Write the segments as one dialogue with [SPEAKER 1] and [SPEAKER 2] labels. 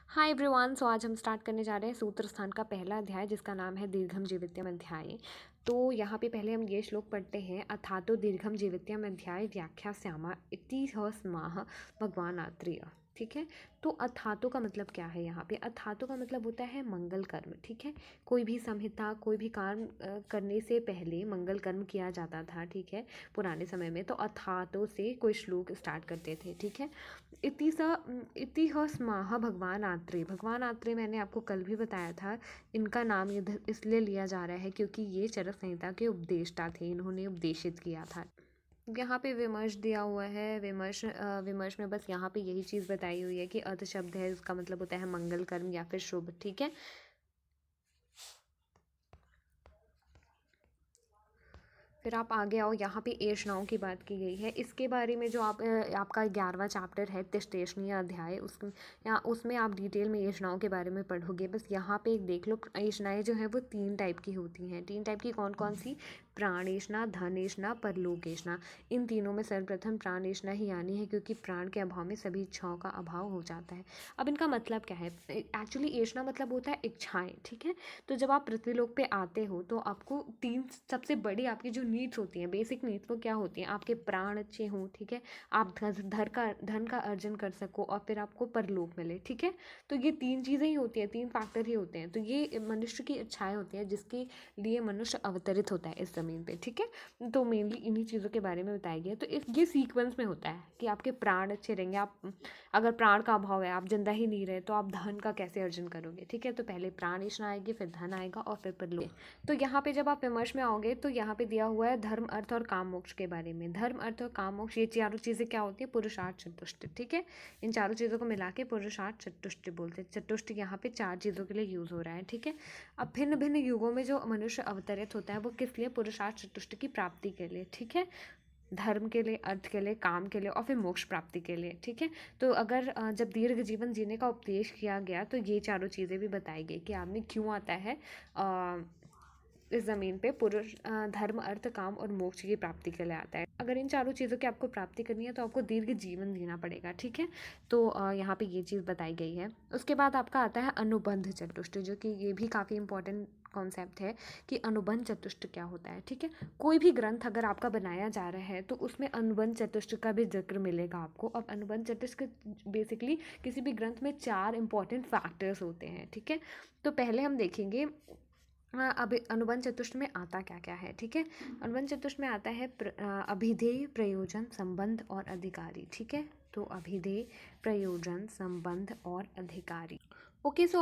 [SPEAKER 1] Hi everyone. सो आज हम start करने जा रहे हैं सूत्र स्थान का पहला अध्याय जिसका नाम है दीर्घम जीवित्यम अध्याय। तो यहाँ पे पहले हम ये श्लोक पढ़ते हैं। अथातो दीर्घम जीवित्यम अध्याय व्याख्यास्यामः इति स्माह भगवान आत्रेय। ठीक है। तो अथातो का मतलब क्या है यहाँ पे? अथातो का मतलब होता है मंगल कर्म। ठीक है। कोई भी संहिता, कोई भी काम करने से पहले मंगल कर्म किया जाता था। ठीक है। पुराने समय में तो अथातो से कोई श्लोक स्टार्ट करते थे। ठीक है। इतिहास भगवान आत्रेय। भगवान आत्रेय मैंने आपको कल भी बताया था। इनका नाम इधर इसलिए लिया जा रहा है क्योंकि ये चरक संहिता के उपदेष्टा थे। इन्होंने उपदेशित किया था। यहाँ पे विमर्श दिया हुआ है। विमर्श में बस यहाँ पे यही चीज़ बताई हुई है कि अर्थ शब्द है, उसका मतलब होता है मंगल कर्म या फिर शुभ। ठीक है। फिर आप आगे आओ। यहाँ पे एषणाओं की बात की गई है। इसके बारे में जो आपका 11वां चैप्टर है तिष्ठेष्णीय अध्याय, उसमें आप डिटेल में एषणाओं के बारे में पढ़ोगे। बस यहाँ पे एक देख लो। एषणाएँ जो हैं वो 3 टाइप की होती हैं। 3 टाइप की कौन कौन सी? प्राणेषणा, धनेषणा, परलोकेषणा। इन तीनों में सर्वप्रथम प्राणेषणा ही आनी है क्योंकि प्राण के अभाव में सभी इच्छाओं का अभाव हो जाता है। अब इनका मतलब क्या है? एक्चुअली एषणा मतलब होता है इच्छाएं। ठीक है। तो जब आप पृथ्वीलोक पे आते हो तो आपको 3 सबसे बड़ी आपकी जो नीड्स होती हैं, बेसिक नीड्स, वो क्या होती हैं? आपके प्राण अच्छे हों। ठीक है। आप धन का अर्जन कर सको और फिर आपको परलोक मिले। ठीक है। तो ये 3 चीज़ें ही होती हैं, 3 फैक्टर ही होते हैं। तो ये मनुष्य की इच्छाएं होती हैं जिसके लिए मनुष्य अवतरित होता है इस ज़मीन पे। ठीक है। तो मेनली इन्हीं चीज़ों के बारे में बताया गया है। तो ये सीक्वेंस में होता है कि आपके प्राण अच्छे रहेंगे। आप अगर प्राण का अभाव है, आप जिंदा ही नहीं रहे, तो आप धन का कैसे अर्जन करोगे? ठीक है। तो पहले प्राणेषणा आएगी, फिर धन आएगा और फिर परलोक। तो यहाँ पे जब आप विमर्श में आओगे तो यहाँ पे दिया हुआ है धर्म, अर्थ और काम मोक्ष के बारे में। धर्म, अर्थ और काम मोक्ष, ये चारों चीज़ें क्या होती है? पुरुषार्थ चतुष्ट। ठीक है। इन चारों चीज़ों को मिला के पुरुषार्थ चतुष्ट बोलते हैं। चतुष्ट यहाँ पे 4 चीज़ों के लिए यूज़ हो रहा है। ठीक है। अब भिन्न भिन्न युगों में जो मनुष्य अवतरित होता है वो किस लिए? पुरुषार्थ चतुष्ट की प्राप्ति के लिए। ठीक है। धर्म के लिए, अर्थ के लिए, काम के लिए और फिर मोक्ष प्राप्ति के लिए। ठीक है। तो अगर जब दीर्घ जीवन जीने का उपदेश किया गया तो ये चारों चीज़ें भी बताई गई कि आदमी क्यों आता है इस ज़मीन पे। पुरुष धर्म, अर्थ, काम और मोक्ष की प्राप्ति के लिए आता है। अगर इन चारों चीज़ों की आपको प्राप्ति करनी है तो आपको दीर्घ जीवन जीना पड़ेगा। ठीक है। तो यहाँ पे ये चीज़ बताई गई है। उसके बाद आपका आता है अनुबंध चतुष्ट, जो कि ये भी काफ़ी इंपॉर्टेंट कॉन्सेप्ट है कि अनुबंध चतुष्ट क्या होता है। ठीक है। कोई भी ग्रंथ अगर आपका बनाया जा रहा है तो उसमें अनुबंध चतुष्ट का भी जिक्र मिलेगा आपको। अब अनुबंध चतुष्ट बेसिकली किसी भी ग्रंथ में 4 इंपॉर्टेंट फैक्टर्स होते हैं। ठीक है। तो पहले हम देखेंगे अब अनुबंध चतुष्ट में आता क्या क्या है। ठीक है। अनुबंध चतुष्ट में आता है अभिधेय, प्रयोजन, संबंध और अधिकारी। ठीक है। तो अभिधेय, प्रयोजन, संबंध और अधिकारी। ओके। सो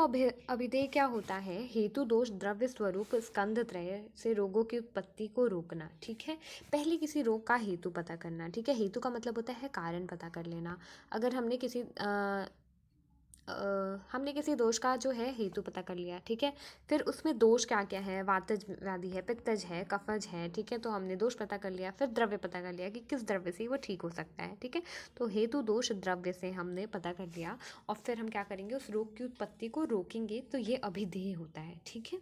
[SPEAKER 1] अभिधेय क्या होता है? हेतु, दोष, द्रव्य, स्वरूप, स्कंध त्रय से रोगों की उत्पत्ति को रोकना। ठीक है। पहले किसी रोग का हेतु पता करना। ठीक है। हेतु का मतलब होता है कारण पता कर लेना। अगर हमने किसी दोष का जो है हेतु पता कर लिया। ठीक है। फिर उसमें दोष क्या क्या है? वातज व्याधि है, पित्तज है, कफज है। ठीक है। तो हमने दोष पता कर लिया। फिर द्रव्य पता कर लिया कि किस द्रव्य से वो ठीक हो सकता है। ठीक है। तो हेतु, दोष, द्रव्य से हमने पता कर लिया और फिर हम क्या करेंगे? उस रोग की उत्पत्ति को रोकेंगे। तो ये अभिधेय होता है। ठीक है।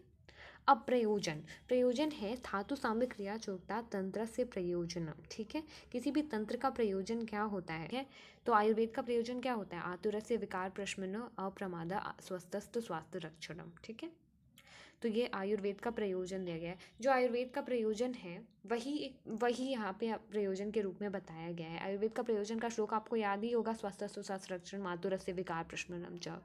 [SPEAKER 1] अब प्रयोजन। प्रयोजन है धातु साम्य क्रिया चोक्ता तंत्र से प्रयोजनम। ठीक है। किसी भी तंत्र का प्रयोजन क्या होता है? तो आयुर्वेद का प्रयोजन क्या होता है? आतुरस्य विकार प्रशमन अप्रमादा स्वस्थस्थ स्वास्थ्य रक्षणम। ठीक है। तो ये आयुर्वेद का प्रयोजन दिया गया है। जो आयुर्वेद का प्रयोजन है वही यहाँ पे प्रयोजन के रूप में बताया गया है। आयुर्वेद का प्रयोजन का श्लोक आपको याद ही होगा। स्वस्थस्थ स्वास्थ्य रक्षण मातुरस्य विकार प्रशमनम च।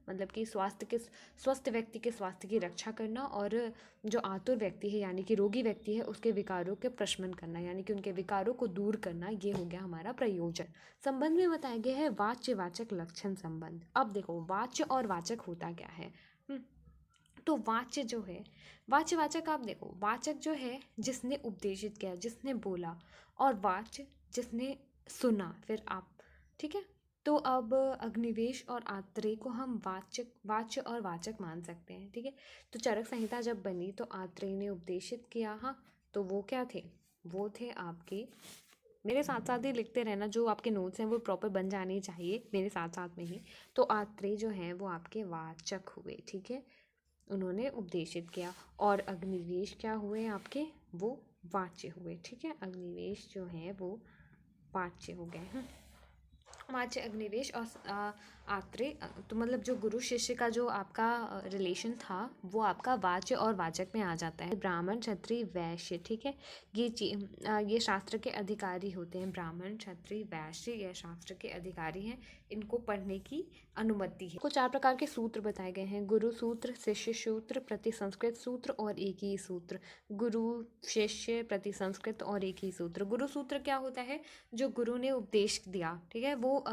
[SPEAKER 1] मतलब कि स्वस्थ व्यक्ति के स्वास्थ्य की रक्षा करना और जो आतुर व्यक्ति है यानी कि रोगी व्यक्ति है उसके विकारों के प्रशमन करना, यानी कि उनके विकारों को दूर करना। ये हो गया हमारा प्रयोजन। संबंध में बताया गया है वाच्य, वाचक, लक्षण, संबंध। अब देखो वाच्य और वाचक होता क्या है। तो वाच्य जो है, वाच्य वाचक, आप देखो वाचक जो है जिसने उपदेशित किया, जिसने बोला, और वाच्य जिसने सुना फिर आप। ठीक है। तो अब अग्निवेश और आत्रेय को हम वाच्य और वाचक मान सकते हैं। ठीक है। तो चरक संहिता जब बनी तो आत्रेय ने उपदेशित किया। हाँ। तो वो क्या थे? वो थे आपके, मेरे साथ साथ ही लिखते रहना, जो आपके नोट्स हैं वो प्रॉपर बन जाने चाहिए मेरे साथ साथ में ही। तो आत्रेय जो हैं वो आपके वाचक हुए। ठीक है। उन्होंने उपदेशित किया। और अग्निवेश क्या हुए आपके? वो वाच्य हुए। ठीक है। अग्निवेश जो है वो वाच्य हो गए। वाच्य अग्निवेश और आत्रेय, तो मतलब जो गुरु शिष्य का जो आपका रिलेशन था वो आपका वाच्य और वाचक में आ जाता है। ब्राह्मण क्षत्रिय वैश्य, ठीक है, ये शास्त्र के अधिकारी होते हैं। ब्राह्मण क्षत्रिय वैश्य ये शास्त्र के अधिकारी हैं, इनको पढ़ने की अनुमति है। कुछ 4 प्रकार के सूत्र बताए गए हैं: गुरु सूत्र, शिष्य सूत्र, प्रतिसंस्कृत सूत्र और एक ही सूत्र। गुरु, शिष्य, प्रतिसंस्कृत और एक ही सूत्र। गुरु सूत्र क्या होता है? जो गुरु ने उपदेश दिया, ठीक है, वो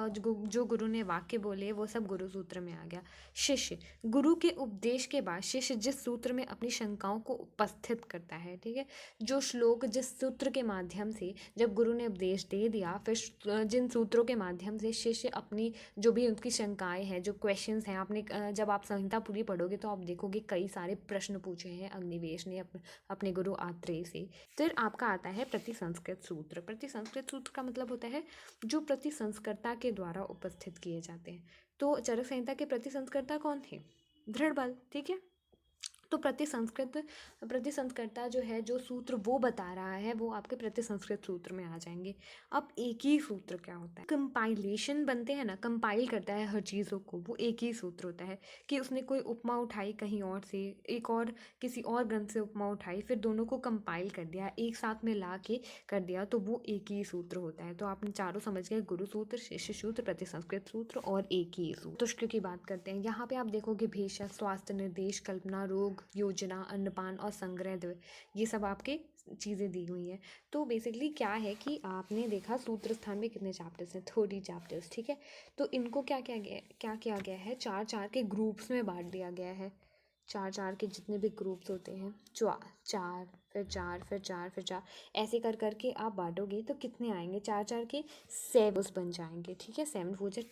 [SPEAKER 1] जो गुरु ने वाक्य बोले वो सब गुरु सूत्र में आ गया। शिष्य, गुरु के उपदेश के बाद शिष्य जिस सूत्र में अपनी शंकाओं को उपस्थित करता है, ठीक है, जो श्लोक जिस सूत्र के माध्यम से जब गुरु ने उपदेश दे दिया, फिर जिन सूत्रों के माध्यम से शिष्य अपनी जो भी उनकी शंकाएं हैं, जो क्वेश्चंस हैं, आपने जब आप संहिता पूरी पढ़ोगे तो आप देखोगे कई सारे प्रश्न पूछे हैं अग्निवेश ने अपने गुरु आत्रेय से। फिर आपका आता है प्रतिसंस्कृत सूत्र। प्रतिसंस्कृत सूत्र का मतलब होता है जो प्रतिसंस्कर्ता के द्वारा उपस्थित किए जाते हैं। तो चरक संहिता के प्रतिसंस्कर्ता कौन थे? दृढ़बल, ठीक है। तो प्रतिसंस्कर्ता जो है, जो सूत्र वो बता रहा है, वो आपके प्रतिसंस्कृत सूत्र में आ जाएंगे। अब एक ही सूत्र क्या होता है? कंपाइलेशन बनते हैं ना, कंपाइल करता है हर चीज़ों को, वो एक ही सूत्र होता है कि उसने कोई उपमा उठाई कहीं और से, एक और किसी और ग्रंथ से उपमा उठाई, फिर दोनों को कंपाइल कर दिया, एक साथ में ला के कर दिया, तो वो एक ही सूत्र होता है। तो आपने चारों समझ गए, गुरु सूत्र, शिष्य सूत्र, प्रतिसंस्कृत सूत्र और एक ही सूत्र। तुष्क की बात करते हैं। यहाँ पे आप देखोगे भेषज, स्वास्थ्य, निर्देश, कल्पना, रोग, योजना, अन्नपान और संग्रह द्वय, ये सब आपके चीज़ें दी हुई हैं। तो बेसिकली क्या है कि आपने देखा सूत्र स्थान में कितने चैप्टर्स हैं? 30 चैप्टर्स, ठीक है। तो इनको क्या किया गया है? 4-4 के ग्रुप्स में बांट दिया गया है। 4-4 के जितने भी ग्रुप्स होते हैं, 4 फिर 4 फिर 4 फिर 4, ऐसे कर करके आप बांटोगे तो कितने आएंगे? 4-4 के 7 बन जाएंगे, ठीक है। 7 4 जा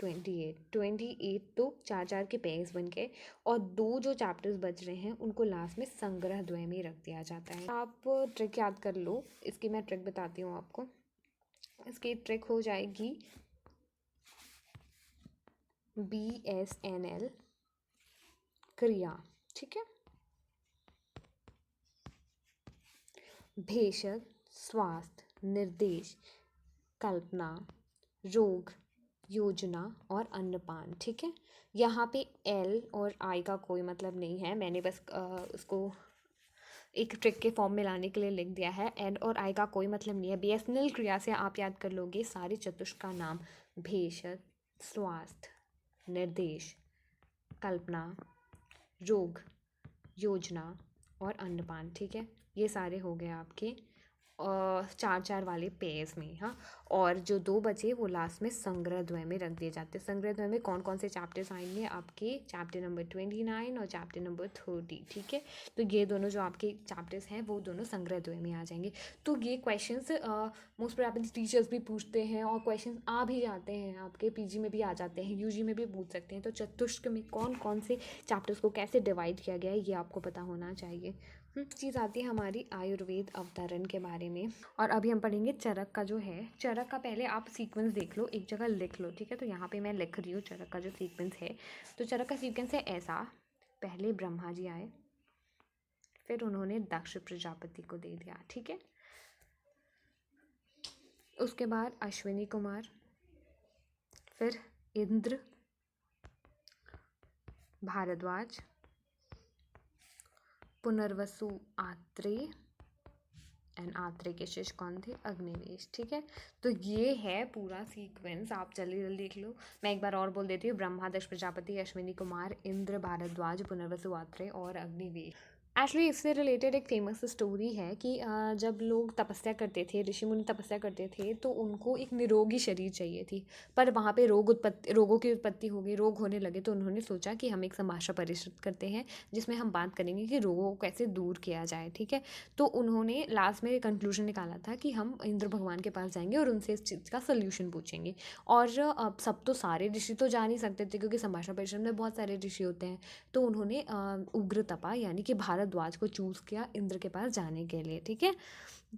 [SPEAKER 1] 28 तो 4-4 के पेयर्स बन गए। और 2 जो चैप्टर्स बच रहे हैं उनको लास्ट में संग्रह द्वय में रख दिया जाता है। आप ट्रिक याद कर लो, इसकी मैं ट्रिक बताती हूँ आपको। इसकी ट्रिक हो जाएगी BSNL क्रिया, ठीक है। भेषज, स्वास्थ्य, निर्देश, कल्पना, रोग, योजना और अन्नपान, ठीक है। यहाँ पे L और I का कोई मतलब नहीं है, मैंने बस उसको एक ट्रिक के फॉर्म में लाने के लिए लिख दिया है। L और I का कोई मतलब नहीं है। BSNL क्रिया से आप याद कर लोगे सारे चतुष्क का नाम: भेषज, स्वास्थ्य, निर्देश, कल्पना, रोग, योजना और अन्नपान, ठीक है। ये सारे हो गए आपके 4-4 वाले पेयर्स में, हाँ। और जो 2 बचे वो लास्ट में संग्रह द्वय में रख दिए जाते हैं। संग्रह द्वय में कौन कौन से चैप्टर्स आएंगे? आपके चैप्टर नंबर 29 और चैप्टर नंबर 30, ठीक है। तो ये दोनों जो आपके चैप्टर्स हैं वो दोनों संग्रह द्वय में आ जाएंगे। तो ये क्वेश्चंस मोस्ट प्रोबेबली टीचर्स भी पूछते हैं और क्वेश्चंस आ भी जाते हैं, आपके PG में भी आ जाते हैं, UG में भी पूछ सकते हैं। तो चतुष्क में कौन कौन से चैप्टर्स को कैसे डिवाइड किया गया है ये आपको पता होना चाहिए। चीज़ आती है हमारी आयुर्वेद अवतरण के बारे में। और अभी हम पढ़ेंगे चरक का जो है। चरक का पहले आप सीक्वेंस देख लो, एक जगह लिख लो, ठीक है। तो यहाँ पे मैं लिख रही हूँ चरक का जो सीक्वेंस है। तो चरक का सीक्वेंस है ऐसा: पहले ब्रह्मा जी आए, फिर उन्होंने दक्ष प्रजापति को दे दिया, ठीक है। उसके बाद अश्विनी कुमार, फिर इंद्र, भारद्वाज, पुनर्वसु, आत्रेय, एंड आत्रेय के शिष्य कौन थे? अग्निवेश, ठीक है। तो ये है पूरा सीक्वेंस, आप जल्दी जल्दी देख लो। मैं एक बार और बोल देती हूँ: ब्रह्मा, दक्ष प्रजापति, अश्विनी कुमार, इंद्र, भारद्वाज, पुनर्वसु, आत्रेय और अग्निवेश। एक्चुअली इससे रिलेटेड एक फेमस स्टोरी है कि जब लोग तपस्या करते थे, ऋषि मुनि तपस्या करते थे, तो उनको एक निरोगी शरीर चाहिए थी। पर वहाँ पे रोगों की उत्पत्ति हो गई, रोग होने लगे। तो उन्होंने सोचा कि हम एक संभाषा परिषद करते हैं जिसमें हम बात करेंगे कि रोगों को कैसे दूर किया जाए, ठीक है। तो उन्होंने लास्ट में कंक्लूजन निकाला था कि हम इंद्र भगवान के पास जाएंगे और उनसे इस चीज़ का सोल्यूशन पूछेंगे। और अब सब तो सारे ऋषि तो जा नहीं सकते थे क्योंकि संभाषा परिषद में बहुत सारे ऋषि होते हैं। तो उन्होंने उग्र तपा यानी कि भारद्वाज को चूज़ किया इंद्र के पास जाने के लिए, ठीक है।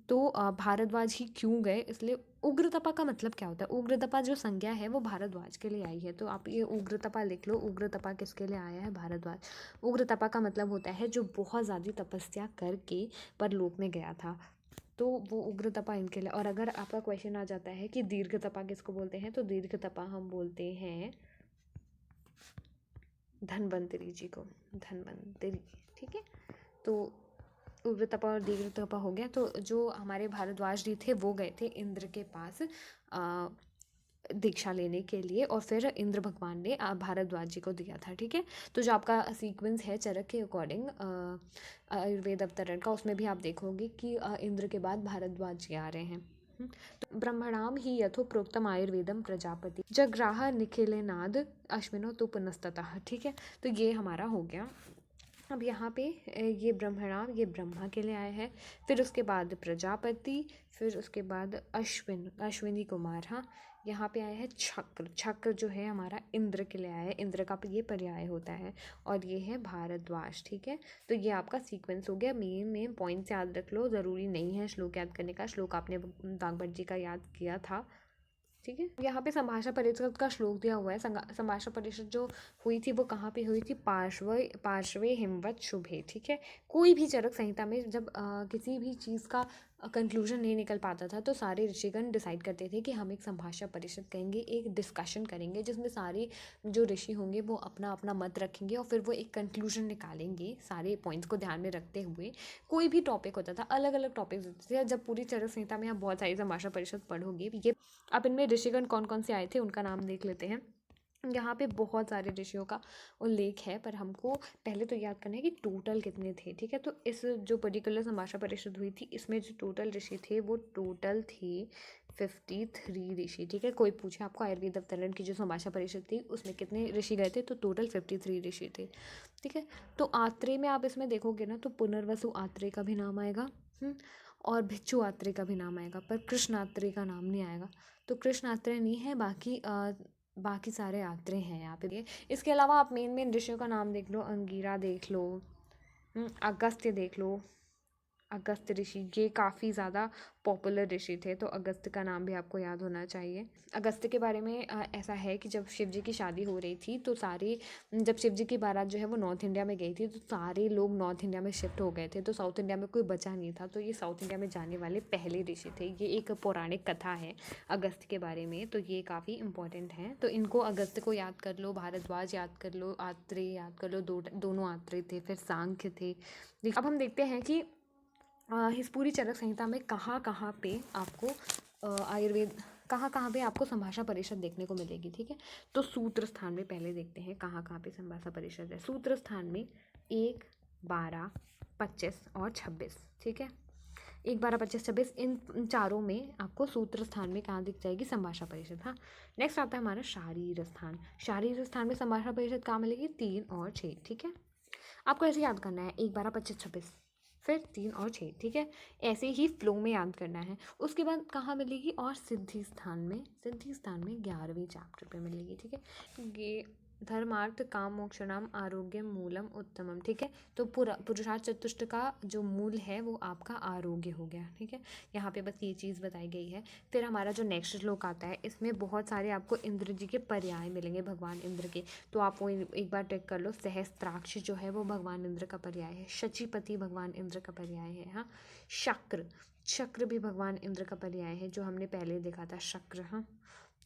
[SPEAKER 1] तो भारद्वाज ही क्यों गए? इसलिए उग्रतपा का मतलब क्या होता है? उग्रतपा जो संज्ञा है वो भारद्वाज के लिए आई है। तो आप ये उग्रतपा लिख लो। उग्रतपा किसके लिए आया है? भारद्वाज। उग्रतपा का मतलब होता है जो बहुत ज़्यादा तपस्या करके परलोक में गया था। तो वो उग्र तपा इनके लिए। और अगर आपका क्वेश्चन आ जाता है कि दीर्घ तपा किसको बोलते हैं, तो दीर्घ तपा हम बोलते हैं धन्वंतरी जी को, धन्वंतरी। ठीक है, तो उग्र तपा और दीर्घ तपा हो गया। तो जो हमारे भारद्वाज जी थे वो गए थे इंद्र के पास दीक्षा लेने के लिए, और फिर इंद्र भगवान ने भारद्वाज जी को दिया था। ठीक है, तो जो आपका सीक्वेंस है चरक के अकॉर्डिंग आयुर्वेद अवतरण का, उसमें भी आप देखोगे कि इंद्र के बाद भारद्वाज जी आ रहे हैं। तो ब्रह्मणाम ही यथो प्रोक्तम आयुर्वेदम प्रजापति जग्राह निखिलेनाद अश्विनो तो पुनस्ततः। ठीक है, तो ये हमारा हो गया। अब यहाँ पे ये ब्रह्मणाम, ये ब्रह्मा के लिए आया है, फिर उसके बाद प्रजापति, फिर उसके बाद अश्विनी कुमार। हाँ, यहाँ पे आया है छक्र। छक्र जो है हमारा इंद्र के लिए आया है, इंद्र का ये पर्याय होता है, और ये है भारद्वाज। ठीक है, तो ये आपका सीक्वेंस हो गया। मेन पॉइंट्स याद रख लो, ज़रूरी नहीं है श्लोक याद करने का। श्लोक आपने वाग्भट जी का याद किया था। ठीक है, यहाँ पे संभाषा परिषद का श्लोक दिया हुआ है। संभाषा परिषद जो हुई थी वो कहाँ पे हुई थी? पार्श्वे हिमवत शुभे। ठीक है, कोई भी चरक संहिता में जब किसी भी चीज़ का कंक्लूजन नहीं निकल पाता था, तो सारे ऋषिगण डिसाइड करते थे कि हम एक संभाषा परिषद करेंगे, एक डिस्कशन करेंगे, जिसमें सारे जो ऋषि होंगे वो अपना अपना मत रखेंगे, और फिर वो एक कंक्लूजन निकालेंगे सारे पॉइंट्स को ध्यान में रखते हुए। कोई भी टॉपिक होता था, अलग अलग टॉपिक्स होते थे। जब पूरी चरक संहिता में आप बहुत सारी संभाषा परिषद पढ़ोगे, ये अब इनमें ऋषिगण कौन कौन से आए थे उनका नाम देख लेते हैं। यहाँ पे बहुत सारे ऋषियों का उल्लेख है, पर हमको पहले तो याद करना है कि टोटल कितने थे। ठीक है, तो इस जो पर्टिकुलर संभाषा परिषद हुई थी, इसमें जो टोटल ऋषि थे वो टोटल थे 53 ऋषि। ठीक है, कोई पूछे आपको आयुर्वेद अवतरण की जो संभाषा परिषद थी उसमें कितने ऋषि गए थे, तो टोटल 53 ऋषि थे। ठीक है, तो आत्रेय में आप इसमें देखोगे ना, तो पुनर्वसु आत्रेय का भी नाम आएगा, और भिक्षु आत्रेय का भी नाम आएगा, पर कृष्ण आत्रेय का नाम नहीं आएगा। तो कृष्ण आत्रेय नहीं है, बाकी सारे आत्रेय हैं यहाँ पे। इसके अलावा आप मेन ऋषियों का नाम देख लो, अंगीरा देख लो, अगस्त्य देख लो। अगस्त्य ऋषि ये काफ़ी ज़्यादा पॉपुलर ऋषि थे, तो अगस्त्य का नाम भी आपको याद होना चाहिए। अगस्त्य के बारे में ऐसा है कि जब शिव जी की शादी हो रही थी, तो जब शिव जी की बारात जो है वो नॉर्थ इंडिया में गई थी, तो सारे लोग नॉर्थ इंडिया में शिफ्ट हो गए थे, तो साउथ इंडिया में कोई बचा नहीं था। तो ये साउथ इंडिया में जाने वाले पहले ऋषि थे। ये एक पौराणिक कथा है अगस्त्य के बारे में, तो ये काफ़ी इंपॉर्टेंट है। तो इनको, अगस्त्य को याद कर लो, भारद्वाज याद कर लो, आत्रेय याद कर लो, दोनों आत्रेय थे, फिर सांख्य थे। अब हम देखते हैं कि इस पूरी चरक संहिता में कहाँ पे आपको आयुर्वेद, कहाँ पे आपको संभाषा परिषद देखने को मिलेगी। ठीक है, तो सूत्र स्थान में पहले देखते हैं कहाँ पे संभाषा परिषद है। सूत्र स्थान में 1, 12, 25 और 26। ठीक है, 1, 12, 25, 26, इन चारों में आपको सूत्र स्थान में कहाँ दिख जाएगी? संभाषा परिषद। हाँ, नेक्स्ट आता है हमारा शारीर स्थान। शारीर स्थान में संभाषा परिषद कहाँ मिलेगी? 3 और 6। ठीक है, आपको ऐसे याद करना है, 1, 12, 25, 26, फिर 3 और 6। ठीक है, ऐसे ही फ्लो में याद करना है। उसके बाद कहाँ मिलेगी? और सिद्धि स्थान में 11वें चैप्टर पे मिलेगी। ठीक है, ये धर्मार्थ काम मोक्षणाम आरोग्यम मूलम उत्तमम। ठीक है, तो पूरा पुरुषार्थ चतुष्ट का जो मूल है वो आपका आरोग्य हो गया। ठीक है, यहाँ पे बस ये चीज़ बताई गई है। फिर हमारा जो नेक्स्ट श्लोक आता है, इसमें बहुत सारे आपको इंद्र जी के पर्याय मिलेंगे, भगवान इंद्र के। तो आप वो एक बार टेक कर लो। सहस्त्राक्ष जो है वो भगवान इंद्र का पर्याय है। शचीपति भगवान इंद्र का पर्याय है। हाँ, शक्र भी भगवान इंद्र का पर्याय है, जो हमने पहले देखा था, शक्र। हाँ,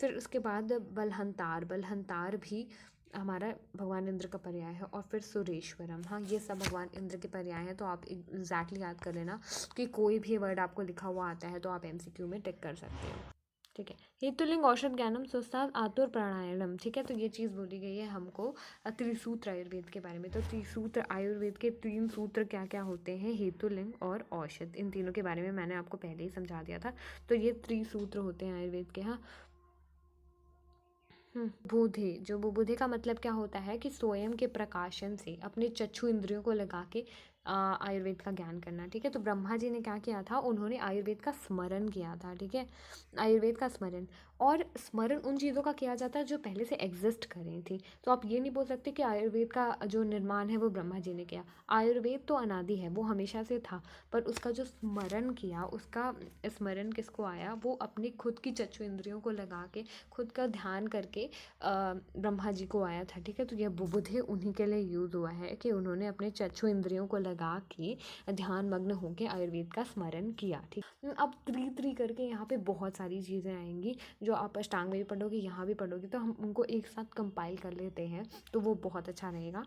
[SPEAKER 1] फिर उसके बाद बलहंतार भी हमारा भगवान इंद्र का पर्याय है, और फिर सुरेश्वरम। हाँ, ये सब भगवान इंद्र के पर्याय हैं। तो आप एग्जैक्टली याद कर लेना कि कोई भी वर्ड आपको लिखा हुआ आता है तो आप MCQ में टिक कर सकते हो। ठीक है, हेतुलिंग औषध ज्ञानम सुस्ताद आतुर प्राणायामम। ठीक है, तो ये चीज़ बोली गई है हमको त्रिसूत्र आयुर्वेद के बारे में। तो त्रिसूत्र आयुर्वेद के 3 सूत्र क्या क्या होते हैं? हेतुलिंग और औषध, इन तीनों के बारे में मैंने आपको पहले ही समझा दिया था। तो ये त्रिसूत्र होते हैं आयुर्वेद के। हाँ, बुबुधे, जो बुबुधे का मतलब क्या होता है कि स्वयं के प्रकाशन से अपने चक्षु इंद्रियों को लगा के आयुर्वेद का ज्ञान करना। ठीक है, तो ब्रह्मा जी ने क्या किया था? उन्होंने आयुर्वेद का स्मरण किया था। ठीक है, आयुर्वेद का स्मरण। और स्मरण उन चीज़ों का किया जाता है जो पहले से एग्जिस्ट कर रही थी। तो आप ये नहीं बोल सकते कि आयुर्वेद का जो निर्माण है वो ब्रह्मा जी ने किया। आयुर्वेद तो अनादि है, वो हमेशा से था, पर उसका जो स्मरण किया, उसका स्मरण किसको आया, वो अपनी खुद की चक्षु इंद्रियों को लगा के, खुद का ध्यान करके ब्रह्मा जी को आया था। ठीक है, तो यह बुबुधे उन्हीं के लिए यूज़ हुआ है कि उन्होंने अपने चक्षु इंद्रियों को लगा के ध्यान मग्न होकर आयुर्वेद का स्मरण किया। ठीक, अब त्री करके यहाँ पे बहुत सारी चीज़ें आएंगी जो आप अष्टांग में भी पढ़ोगे, यहाँ भी पढ़ोगे, तो हम उनको एक साथ कंपाइल कर लेते हैं तो वो बहुत अच्छा रहेगा।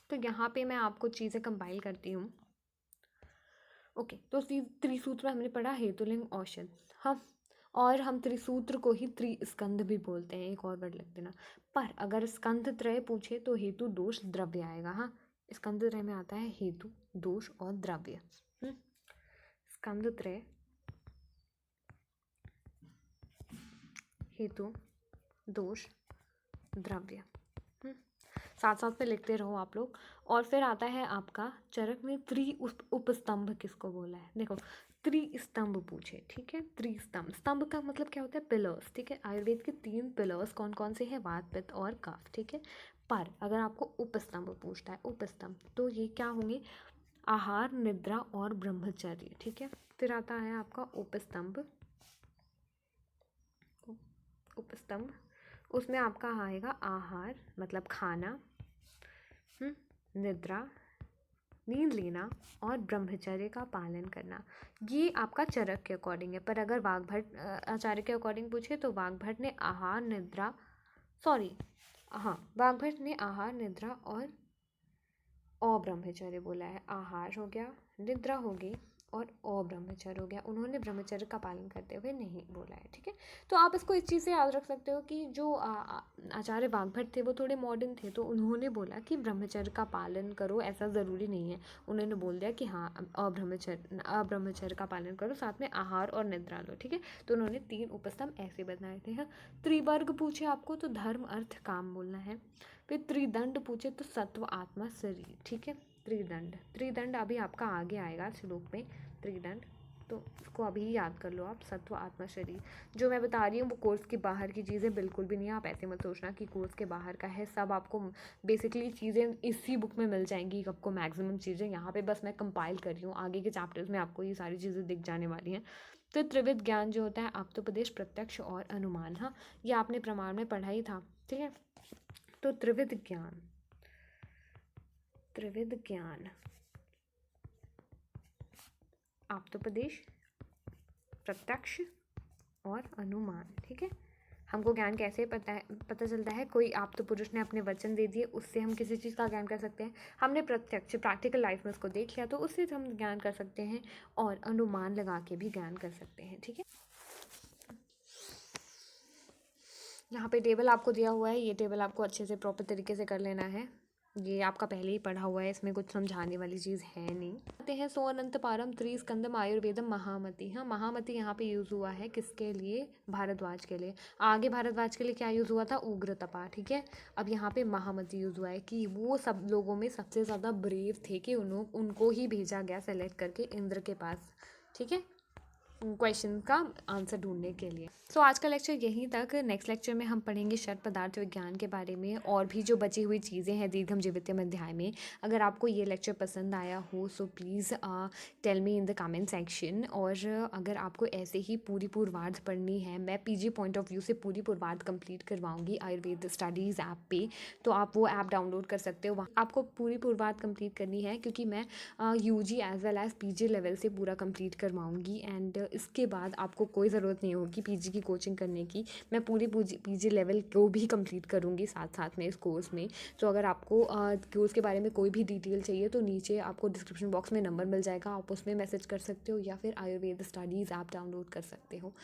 [SPEAKER 1] तो यहाँ पे मैं आपको चीज़ें कंपाइल करती हूँ। ओके, तो त्रिसूत्र में हमने पढ़ा हेतुलिंग औषध, हाँ, और हम त्रिसूत्र को ही त्रिस्कंध भी बोलते हैं, एक और वर्ड लिख देना। पर अगर स्कंध त्रय पूछे तो हेतु दोष द्रव्य आएगा। हाँ, स्कंध त्रय में आता है हेतु, दोष और द्रव्य। स्कंध त्रय, हेतु, दोष, द्रव्य, साथ साथ में लिखते रहो आप लोग। और फिर आता है आपका चरक में उपस्तंभ किसको बोला है। देखो, त्रिस्तंभ पूछे, ठीक है, त्रिस्तंभ, स्तंभ का मतलब क्या होता है, पिलर्स। ठीक है, आयुर्वेद के 3 पिलर्स कौन कौन से हैं, वात, पित्त और कफ। ठीक है, पर अगर आपको उपस्तंभ पूछता है, उपस्तंभ, तो ये क्या होंगे, आहार, निद्रा और ब्रह्मचर्य। ठीक है, फिर आता है आपका उपस्तंभ, उपस्तंभ, उसमें आपका आएगा आहार मतलब खाना, निद्रा, नींद लेना और ब्रह्मचर्य का पालन करना। ये आपका चरक के अकॉर्डिंग है। पर अगर वाग्भट आचार्य के अकॉर्डिंग पूछे तो वाग्भट ने आहार, निद्रा, वाग्भट ने आहार, निद्रा और अब्रह्मचर्य बोला है। आहार हो गया, निद्रा होगी और अब्रह्मचर्य हो गया। उन्होंने ब्रह्मचर्य का पालन करते हुए नहीं बोला है। ठीक है, तो आप इसको इस चीज़ से याद रख सकते हो कि जो आचार्य वाग्भट थे वो थोड़े मॉडर्न थे, तो उन्होंने बोला कि ब्रह्मचर्य का पालन करो, ऐसा ज़रूरी नहीं है। उन्होंने बोल दिया कि हाँ, अब्रह्मचर्य का पालन करो, साथ में आहार और निद्रा लो। ठीक है, तो उन्होंने 3 उपस्तंभ ऐसे बनाए थे। हाँ, त्रिवर्ग पूछे आपको तो धर्म, अर्थ, काम बोलना है। फिर त्रिदंड पूछे तो सत्व, आत्मा, शरीर। ठीक है, त्रिदंड अभी आपका आगे आएगा श्लोक में, त्रिदंड, तो इसको अभी याद कर लो आप, सत्व, आत्मा, शरीर। जो मैं बता रही हूँ वो कोर्स के बाहर की चीज़ें बिल्कुल भी नहीं है। आप ऐसे मत सोचना कि कोर्स के बाहर का है, सब आपको बेसिकली चीज़ें इसी बुक में मिल जाएंगी आपको, मैक्सिमम चीज़ें। यहाँ पे बस मैं कंपाइल कर रही हूँ, आगे के चैप्टर्स में आपको ये सारी चीज़ें दिख जाने वाली हैं। तो त्रिविध ज्ञान जो होता है, आप्तोपदेश, प्रत्यक्ष और अनुमान। हाँ, ये आपने प्रमाण में पढ़ा ही था। ठीक है, तो त्रिविध ज्ञान, आप्तोपदेश, प्रत्यक्ष और अनुमान। ठीक है, हमको ज्ञान कैसे पता चलता है, कोई आप्त पुरुष ने अपने वचन दे दिए, उससे हम किसी चीज़ का ज्ञान कर सकते हैं। हमने प्रत्यक्ष प्रैक्टिकल लाइफ में उसको देख लिया तो उससे हम ज्ञान कर सकते हैं, और अनुमान लगा के भी ज्ञान कर सकते हैं। ठीक है, यहाँ पे टेबल आपको दिया हुआ है, ये टेबल आपको अच्छे से प्रॉपर तरीके से कर लेना है। ये आपका पहले ही पढ़ा हुआ है, इसमें कुछ समझाने वाली चीज़ है नहीं। आते हैं सो अनंत पारम त्रिस्कंदम आयुर्वेदम महामति। हाँ, महामति यहाँ पे यूज़ हुआ है किसके लिए, भारद्वाज के लिए। आगे भारद्वाज के लिए क्या यूज़ हुआ था, उग्र तपा। ठीक है, अब यहाँ पे महामति यूज़ हुआ है कि वो सब लोगों में सबसे ज़्यादा ब्रेव थे कि उनको ही भेजा गया सेलेक्ट करके इंद्र के पास। ठीक है, क्वेश्चन का आंसर ढूंढने के लिए। सो आज का लेक्चर यहीं तक। नेक्स्ट लेक्चर में हम पढ़ेंगे षट पदार्थ विज्ञान के बारे में और भी जो बची हुई चीज़ें हैं दीर्घम जीवितम अध्याय में। अगर आपको ये लेक्चर पसंद आया हो सो please tell me in the comment section. और अगर आपको ऐसे ही पूरी पूर्वार्ध पढ़नी है, मैं पीजी पॉइंट ऑफ व्यू से पूरी पूर्वार्ध कंप्लीट करवाऊंगी आयुर्वेद स्टडीज़ ऐप पे, तो आप वो ऐप डाउनलोड कर सकते हो। वहाँ आपको पूरी पूर्वार्ध कंप्लीट करनी है क्योंकि मैं UG as well as PG level से पूरा कंप्लीट करवाऊंगी। एंड इसके बाद आपको कोई ज़रूरत नहीं होगी पीजी की कोचिंग करने की। मैं पूरी पीजी लेवल को भी कंप्लीट करूंगी साथ साथ में इस कोर्स में। तो अगर आपको कोर्स के बारे में कोई भी डिटेल चाहिए तो नीचे आपको डिस्क्रिप्शन बॉक्स में नंबर मिल जाएगा, आप उसमें मैसेज कर सकते हो या फिर आयुर्वेद स्टडीज़ ऐप डाउनलोड कर सकते हो।